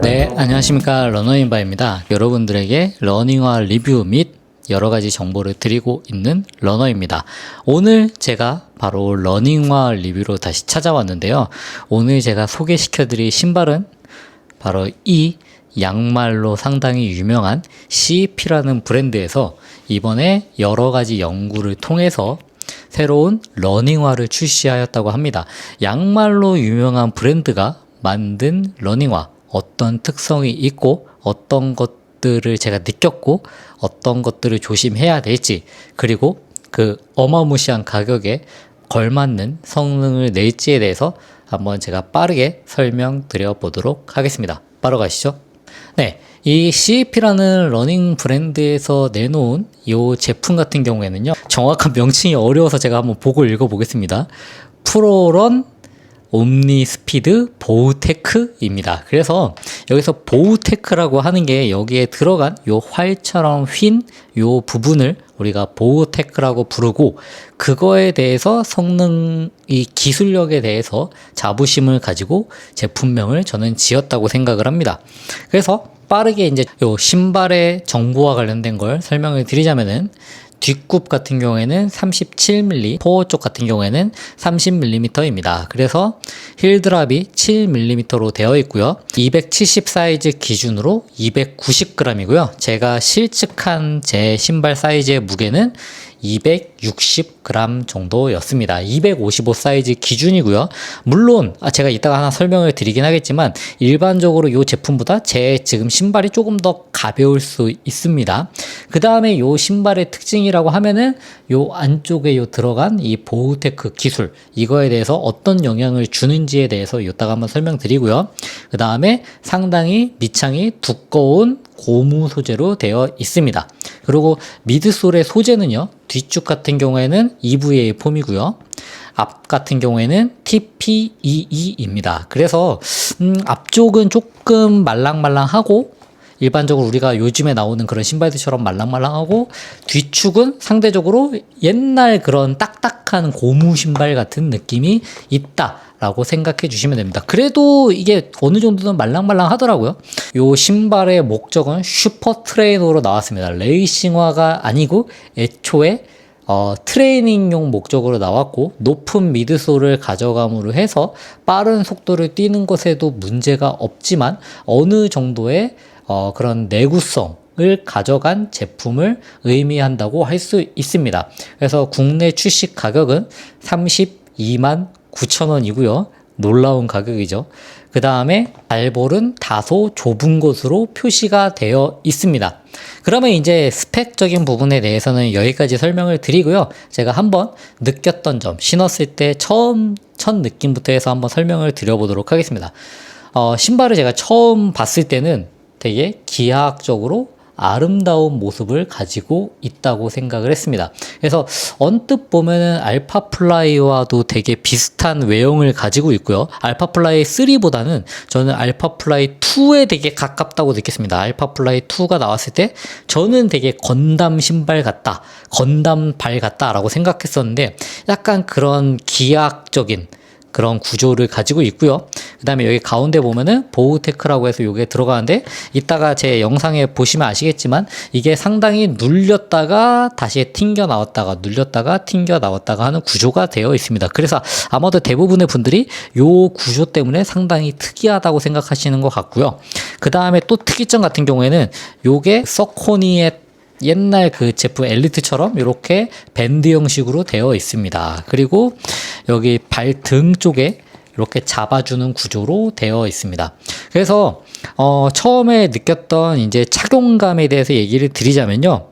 네, 안녕하십니까. 러너인바입니다. 여러분들에게 러닝화 리뷰 및 여러가지 정보를 드리고 있는 러너입니다. 오늘 제가 바로 러닝화 리뷰로 다시 찾아왔는데요. 오늘 제가 소개시켜 드릴 신발은 바로 이 양말로 상당히 유명한 CEP라는 브랜드에서 이번에 여러가지 연구를 통해서 새로운 러닝화를 출시하였다고 합니다. 양말로 유명한 브랜드가 만든 러닝화, 어떤 특성이 있고 어떤 것들을 제가 느꼈고 어떤 것들을 조심해야 될지, 그리고 그 어마무시한 가격에 걸맞는 성능을 낼지에 대해서 한번 제가 빠르게 설명드려 보도록 하겠습니다. 바로 가시죠. 네, 이 CEP라는 러닝 브랜드에서 내놓은 이 제품 같은 경우에는요, 정확한 명칭이 어려워서 제가 한번 보고 읽어보겠습니다. 프로런 옴니스피드 보우테크입니다. 그래서 여기서 보우테크라고 하는 게 여기에 들어간 요 활처럼 휜 요 부분을 우리가 보우테크라고 부르고, 그거에 대해서 성능, 이 기술력에 대해서 자부심을 가지고 제품명을 저는 지었다고 생각을 합니다. 그래서 빠르게 이제 요 신발의 정보와 관련된 걸 설명을 드리자면은, 뒷굽 같은 경우에는 37mm, 포어 쪽 같은 경우에는 30mm입니다. 그래서 힐드랍이 7mm로 되어 있고요. 270 사이즈 기준으로 290g이고요. 제가 실측한 제 신발 사이즈의 무게는 260g 정도였습니다. 255 사이즈 기준이고요. 물론 제가 이따가 하나 설명을 드리긴 하겠지만, 일반적으로 이 제품보다 제 지금 신발이 조금 더 가벼울 수 있습니다. 그 다음에 이 신발의 특징이라고 하면은 요 안쪽에 요 들어간 이 보우테크 기술, 이거에 대해서 어떤 영향을 주는지에 대해서 이따가 한번 설명드리고요. 그 다음에 상당히 밑창이 두꺼운 고무 소재로 되어 있습니다. 그리고 미드솔의 소재는요, 뒤쪽 같은 경우에는 EVA 폼이고요. 앞 같은 경우에는 TPEE입니다. 그래서 앞쪽은 조금 말랑말랑하고, 일반적으로 우리가 요즘에 나오는 그런 신발들처럼 말랑말랑하고, 뒤축은 상대적으로 옛날 그런 딱딱한 고무 신발 같은 느낌이 있다라고 생각해 주시면 됩니다. 그래도 이게 어느 정도는 말랑말랑 하더라고요. 요 신발의 목적은 슈퍼 트레이너로 나왔습니다. 레이싱화가 아니고 애초에 트레이닝용 목적으로 나왔고, 높은 미드솔을 가져감으로 해서 빠른 속도를 뛰는 것에도 문제가 없지만 어느 정도의 그런 내구성을 가져간 제품을 의미한다고 할 수 있습니다. 그래서 국내 출시 가격은 32만 9,000원이고요. 놀라운 가격이죠. 그 다음에 발볼은 다소 좁은 것으로 표시가 되어 있습니다. 그러면 이제 스펙적인 부분에 대해서는 여기까지 설명을 드리고요. 제가 한번 느꼈던 점, 신었을 때 첫 느낌부터 해서 한번 설명을 드려보도록 하겠습니다. 신발을 제가 처음 봤을 때는 되게 기하학적으로 아름다운 모습을 가지고 있다고 생각을 했습니다. 그래서 언뜻 보면은 알파플라이와도 되게 비슷한 외형을 가지고 있고요. 알파플라이 3보다는 저는 알파플라이 2에 되게 가깝다고 느꼈습니다. 알파플라이 2가 나왔을 때 저는 되게 건담 신발 같다, 건담 발 같다 라고 생각했었는데, 약간 그런 기하학적인 그런 구조를 가지고 있고요. 그 다음에 여기 가운데 보면은 보우테크라고 해서 요게 들어가는데, 이따가 제 영상에 보시면 아시겠지만 이게 상당히 눌렸다가 다시 튕겨 나왔다가 눌렸다가 튕겨 나왔다가 하는 구조가 되어 있습니다. 그래서 아마도 대부분의 분들이 요 구조 때문에 상당히 특이하다고 생각하시는 것 같고요. 그 다음에 또 특이점 같은 경우에는 요게 서코니의 옛날 그 제품 엘리트처럼 이렇게 밴드 형식으로 되어 있습니다. 그리고 여기 발등 쪽에 이렇게 잡아주는 구조로 되어 있습니다. 그래서 처음에 느꼈던 이제 착용감에 대해서 얘기를 드리자면요,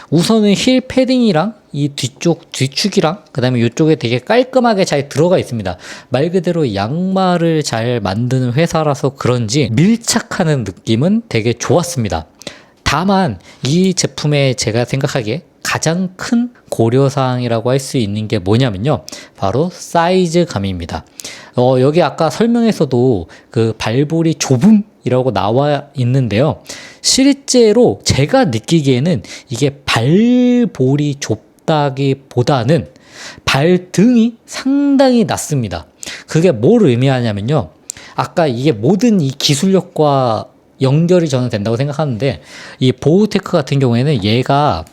우선은 힐 패딩이랑 이 뒤축이랑 그 다음에 이쪽에 되게 깔끔하게 잘 들어가 있습니다. 말 그대로 양말을 잘 만드는 회사라서 그런지 밀착하는 느낌은 되게 좋았습니다. 다만 이 제품의 제가 생각하기에 가장 큰 고려사항이라고 할 수 있는 게 뭐냐면요. 바로 사이즈감입니다. 여기 아까 설명에서도 그 발볼이 좁음이라고 나와 있는데요. 실제로 제가 느끼기에는 이게 발볼이 좁다기보다는 발등이 상당히 낮습니다. 그게 뭘 의미하냐면요. 아까 이게 모든 이 기술력과 연결이 저는 된다고 생각하는데, 이 보우테크 같은 경우에는 얘가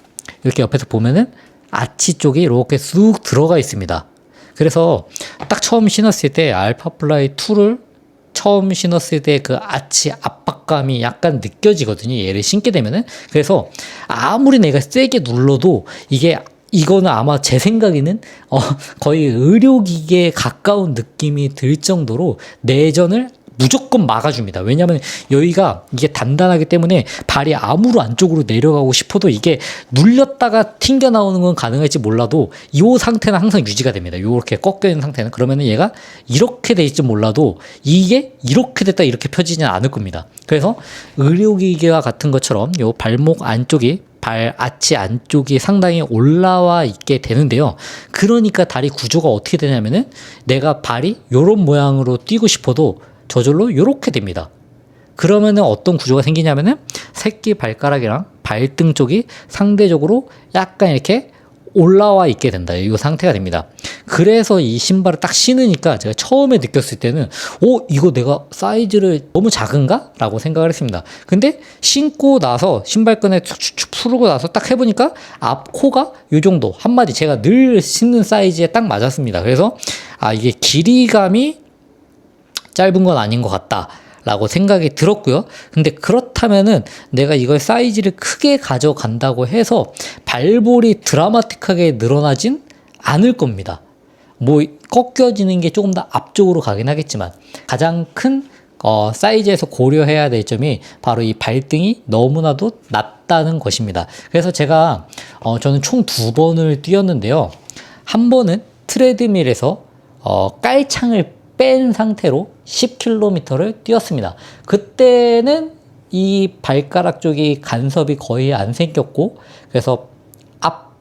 이렇게 옆에서 보면은 아치 쪽이 이렇게 쑥 들어가 있습니다. 그래서 딱 처음 신었을 때 알파플라이 2를 처음 신었을 때 그 아치 압박감이 약간 느껴지거든요. 얘를 신게 되면은. 그래서 아무리 내가 세게 눌러도 이거는 아마 제 생각에는 거의 의료기계에 가까운 느낌이 들 정도로 내전을 무조건 막아줍니다. 왜냐하면 여기가 이게 단단하기 때문에 발이 아무로 안쪽으로 내려가고 싶어도 이게 눌렸다가 튕겨 나오는 건 가능할지 몰라도 이 상태는 항상 유지가 됩니다. 이렇게 꺾여 있는 상태는. 그러면은 얘가 이렇게 돼 있지 몰라도 이게 이렇게 됐다 이렇게 펴지지는 않을 겁니다. 그래서 의료기계와 같은 것처럼 요 발목 안쪽이 아치 안쪽이 상당히 올라와 있게 되는데요. 그러니까 다리 구조가 어떻게 되냐면은 내가 발이 요런 모양으로 뛰고 싶어도 저절로 요렇게 됩니다. 그러면은 어떤 구조가 생기냐면은 새끼 발가락이랑 발등 쪽이 상대적으로 약간 이렇게 올라와 있게 된다. 이 상태가 됩니다. 그래서 이 신발을 딱 신으니까 제가 처음에 느꼈을 때는 이거 내가 사이즈를 너무 작은가? 라고 생각을 했습니다. 근데 신고 나서 신발끈을 축축 풀고 나서 딱 해보니까 앞코가 이 정도 한마디 제가 늘 신는 사이즈에 딱 맞았습니다. 그래서 이게 길이감이 짧은 건 아닌 것 같다 라고 생각이 들었고요. 근데 그렇다면은 내가 이걸 사이즈를 크게 가져간다고 해서 발볼이 드라마틱하게 늘어나진 않을 겁니다. 뭐 꺾여지는 게 조금 더 앞쪽으로 가긴 하겠지만 가장 큰 사이즈에서 고려해야 될 점이 바로 이 발등이 너무나도 낮다는 것입니다. 그래서 제가 저는 총 2번을 뛰었는데요. 한 번은 트레드밀에서 깔창을 뺀 상태로 10km를 뛰었습니다. 그때는 이 발가락 쪽이 간섭이 거의 안 생겼고, 그래서 앞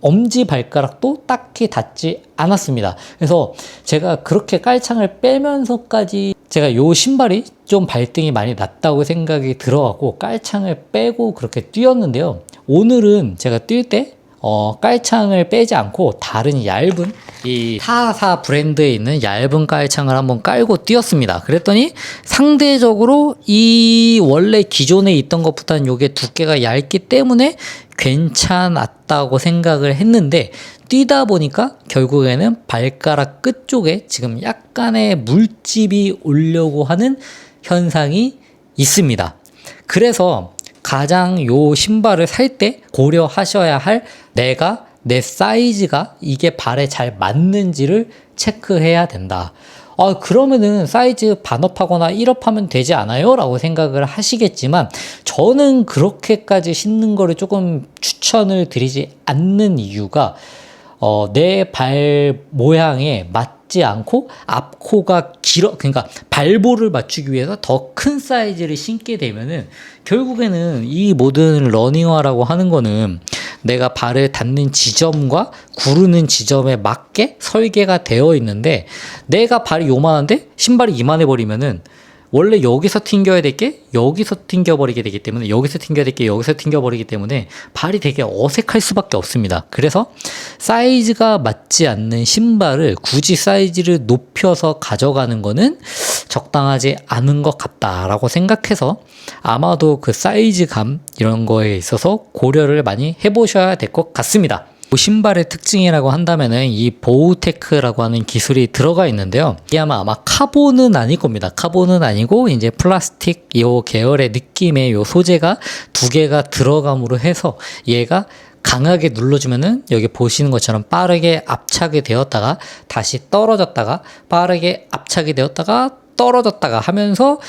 엄지 발가락도 딱히 닿지 않았습니다. 그래서 제가 그렇게 깔창을 빼면서까지 제가 요 신발이 좀 발등이 많이 낮다고 생각이 들어가고 깔창을 빼고 그렇게 뛰었는데요. 오늘은 제가 뛸 때 깔창을 빼지 않고 다른 얇은 이 타사 브랜드에 있는 얇은 깔창을 한번 깔고 뛰었습니다. 그랬더니 상대적으로 이 원래 기존에 있던 것보다는 요게 두께가 얇기 때문에 괜찮았다고 생각을 했는데, 뛰다 보니까 결국에는 발가락 끝 쪽에 지금 약간의 물집이 오려고 하는 현상이 있습니다. 그래서 가장 요 신발을 살 때 고려하셔야 할 내 사이즈가 이게 발에 잘 맞는지를 체크해야 된다. 그러면은 사이즈 반업하거나 1업하면 되지 않아요? 라고 생각을 하시겠지만 저는 그렇게까지 신는 거를 조금 추천을 드리지 않는 이유가 내 발 모양에 맞지 않고 앞코가 그러니까 발볼을 맞추기 위해서 더 큰 사이즈를 신게 되면은 결국에는 이 모든 러닝화라고 하는 거는 내가 발을 닿는 지점과 구르는 지점에 맞게 설계가 되어 있는데, 내가 발이 요만한데 신발이 이만해 버리면은 원래 여기서 튕겨야 될 게 여기서 튕겨버리게 되기 때문에, 여기서 튕겨야 될 게 여기서 튕겨버리기 때문에 발이 되게 어색할 수밖에 없습니다. 그래서 사이즈가 맞지 않는 신발을 굳이 사이즈를 높여서 가져가는 거는 적당하지 않은 것 같다라고 생각해서 아마도 그 사이즈감 이런 거에 있어서 고려를 많이 해보셔야 될 것 같습니다. 신발의 특징이라고 한다면은 이 보우테크라고 하는 기술이 들어가 있는데요. 이게 아마 카본은 아닐 겁니다. 카본은 아니고 이제 플라스틱 요 계열의 느낌의 요 소재가 2개가 들어감으로 해서 얘가 강하게 눌러주면은 여기 보시는 것처럼 빠르게 압착이 되었다가 다시 떨어졌다가 빠르게 압착이 되었다가 떨어졌다가 하면서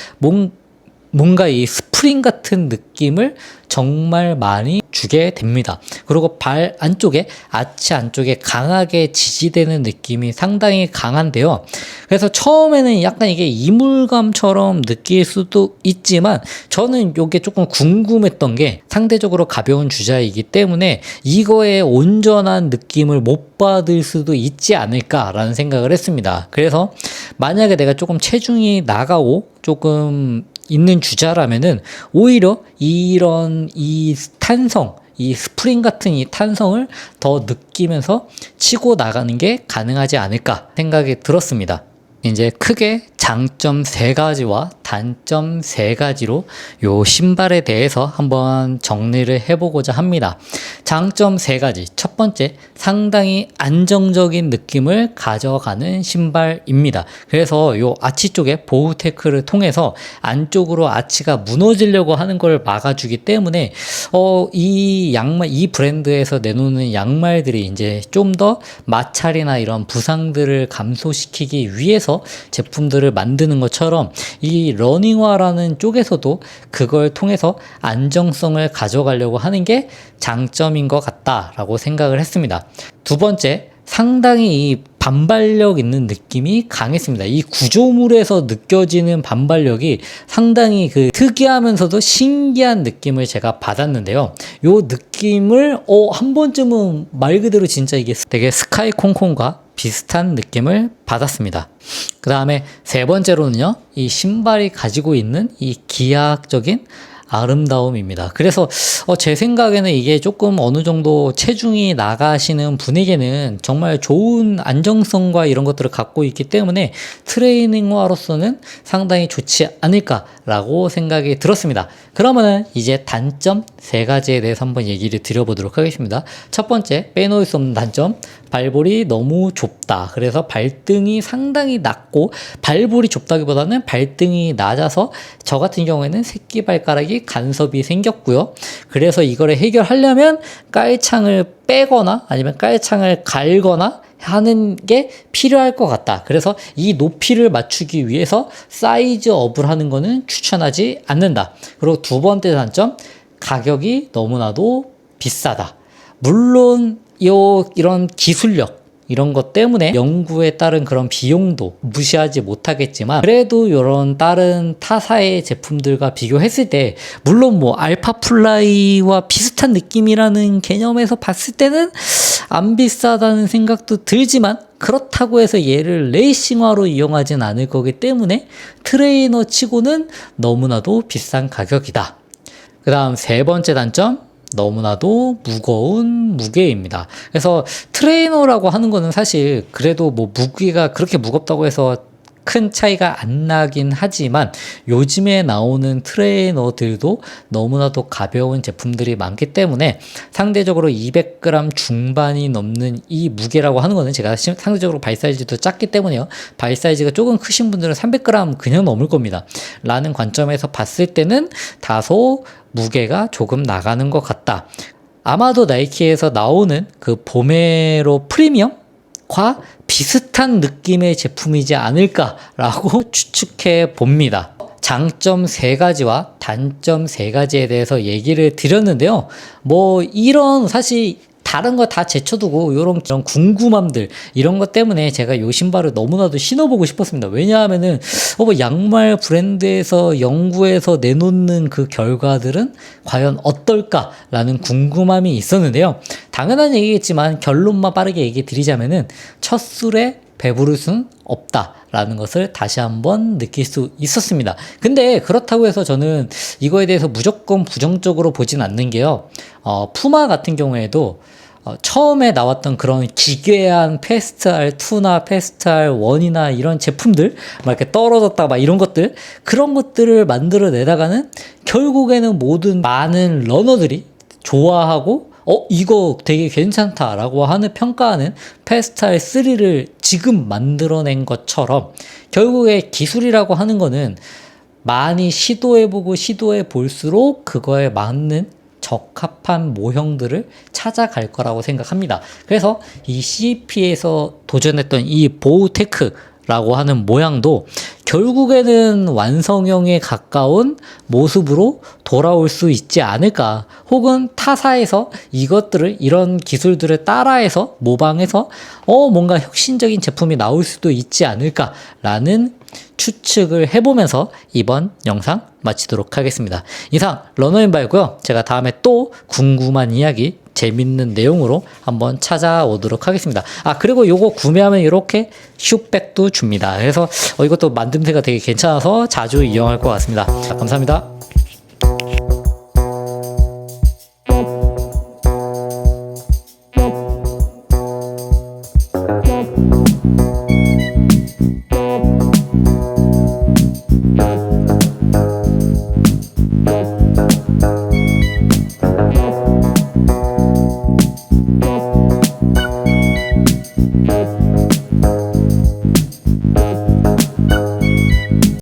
뭔가 이 스프링 같은 느낌을 정말 많이 주게 됩니다. 그리고 발 안쪽에, 아치 안쪽에 강하게 지지되는 느낌이 상당히 강한데요. 그래서 처음에는 약간 이게 이물감처럼 느낄 수도 있지만 저는 이게 조금 궁금했던 게 상대적으로 가벼운 주자이기 때문에 이거에 온전한 느낌을 못 받을 수도 있지 않을까라는 생각을 했습니다. 그래서 만약에 내가 조금 체중이 나가고 조금 있는 주자라면은 오히려 이런 이 탄성, 이 스프링 같은 이 탄성을 더 느끼면서 치고 나가는 게 가능하지 않을까 생각이 들었습니다. 이제 크게 장점 3가지와 단점 3가지로 요 신발에 대해서 한번 정리를 해보고자 합니다. 장점 3가지. 첫 번째, 상당히 안정적인 느낌을 가져가는 신발입니다. 그래서 요 아치 쪽에 보호 테크를 통해서 안쪽으로 아치가 무너지려고 하는 걸 막아주기 때문에 이 양말, 이 브랜드에서 내놓는 양말들이 이제 좀 더 마찰이나 이런 부상들을 감소시키기 위해서 제품들을 만드는 것처럼 이 러닝화라는 쪽에서도 그걸 통해서 안정성을 가져가려고 하는 게 장점인 것 같다라고 생각을 했습니다. 두 번째, 상당히 이 반발력 있는 느낌이 강했습니다. 이 구조물에서 느껴지는 반발력이 상당히 그 특이하면서도 신기한 느낌을 제가 받았는데요. 요 느낌을 한 번쯤은 말 그대로 진짜 이게 되게 스카이 콩콩과 비슷한 느낌을 받았습니다. 그 다음에 3번째로는요, 이 신발이 가지고 있는 이 기하학적인 아름다움입니다. 그래서 제 생각에는 이게 조금 어느 정도 체중이 나가시는 분에게는 정말 좋은 안정성과 이런 것들을 갖고 있기 때문에 트레이닝화로서는 상당히 좋지 않을까라고 생각이 들었습니다. 그러면은 이제 단점 3가지에 대해서 한번 얘기를 드려보도록 하겠습니다. 첫 번째, 빼놓을 수 없는 단점, 발볼이 너무 좁다. 그래서 발등이 상당히 낮고, 발볼이 좁다기보다는 발등이 낮아서 저 같은 경우에는 새끼발가락이 간섭이 생겼고요. 그래서 이거를 해결하려면 깔창을 빼거나 아니면 깔창을 갈거나 하는 게 필요할 것 같다. 그래서 이 높이를 맞추기 위해서 사이즈업을 하는 거는 추천하지 않는다. 그리고 두 번째 단점, 가격이 너무나도 비싸다. 물론 이런 기술력 이런 것 때문에 연구에 따른 그런 비용도 무시하지 못하겠지만, 그래도 이런 다른 타사의 제품들과 비교했을 때 물론 뭐 알파플라이와 비슷한 느낌이라는 개념에서 봤을 때는 안 비싸다는 생각도 들지만, 그렇다고 해서 얘를 레이싱화로 이용하진 않을 거기 때문에 트레이너 치고는 너무나도 비싼 가격이다. 그 다음 3번째 단점, 너무나도 무거운 무게입니다. 그래서 트레이너라고 하는 거는 사실 그래도 뭐 무게가 그렇게 무겁다고 해서 큰 차이가 안 나긴 하지만 요즘에 나오는 트레이너들도 너무나도 가벼운 제품들이 많기 때문에 상대적으로 200g 중반이 넘는 이 무게라고 하는 거는, 제가 상대적으로 발 사이즈도 작기 때문에요. 발 사이즈가 조금 크신 분들은 300g 그냥 넘을 겁니다. 라는 관점에서 봤을 때는 다소 무게가 조금 나가는 것 같다. 아마도 나이키에서 나오는 그 보메로 프리미엄과 비슷한 느낌의 제품이지 않을까라고 추측해 봅니다. 장점 3가지와 단점 3가지에 대해서 얘기를 드렸는데요. 뭐 이런 사실 다른 거 다 제쳐두고 이런 궁금함들, 이런 것 때문에 제가 이 신발을 너무나도 신어보고 싶었습니다. 왜냐하면은 뭐 양말 브랜드에서 연구해서 내놓는 그 결과들은 과연 어떨까라는 궁금함이 있었는데요. 당연한 얘기겠지만 결론만 빠르게 얘기 드리자면은 첫 술에 배부를 수는 없다라는 것을 다시 한번 느낄 수 있었습니다. 근데 그렇다고 해서 저는 이거에 대해서 무조건 부정적으로 보진 않는 게요. 푸마 같은 경우에도 처음에 나왔던 그런 기괴한 페스트알 2나 페스트알 1이나 이런 제품들, 막 이렇게 떨어졌다 막 이런 것들, 그런 것들을 만들어 내다가는 결국에는 많은 러너들이 좋아하고 이거 되게 괜찮다라고 하는 평가하는 페스트알 3를 지금 만들어낸 것처럼, 결국에 기술이라고 하는 거는 많이 시도해보고 시도해 볼수록 그거에 맞는 적합한 모형들을 찾아갈 거라고 생각합니다. 그래서 이 CEP에서 도전했던 이 보우테크 라고 하는 모양도 결국에는 완성형에 가까운 모습으로 돌아올 수 있지 않을까. 혹은 타사에서 이것들을, 이런 기술들을 따라해서 모방해서 뭔가 혁신적인 제품이 나올 수도 있지 않을까라는 추측을 해보면서 이번 영상 마치도록 하겠습니다. 이상 러너인바이고요. 제가 다음에 또 궁금한 이야기, 재밌는 내용으로 한번 찾아오도록 하겠습니다. 그리고 요거 구매하면 이렇게 슈백도 줍니다. 그래서 이것도 만듦새가 되게 괜찮아서 자주 이용할 것 같습니다. 감사합니다.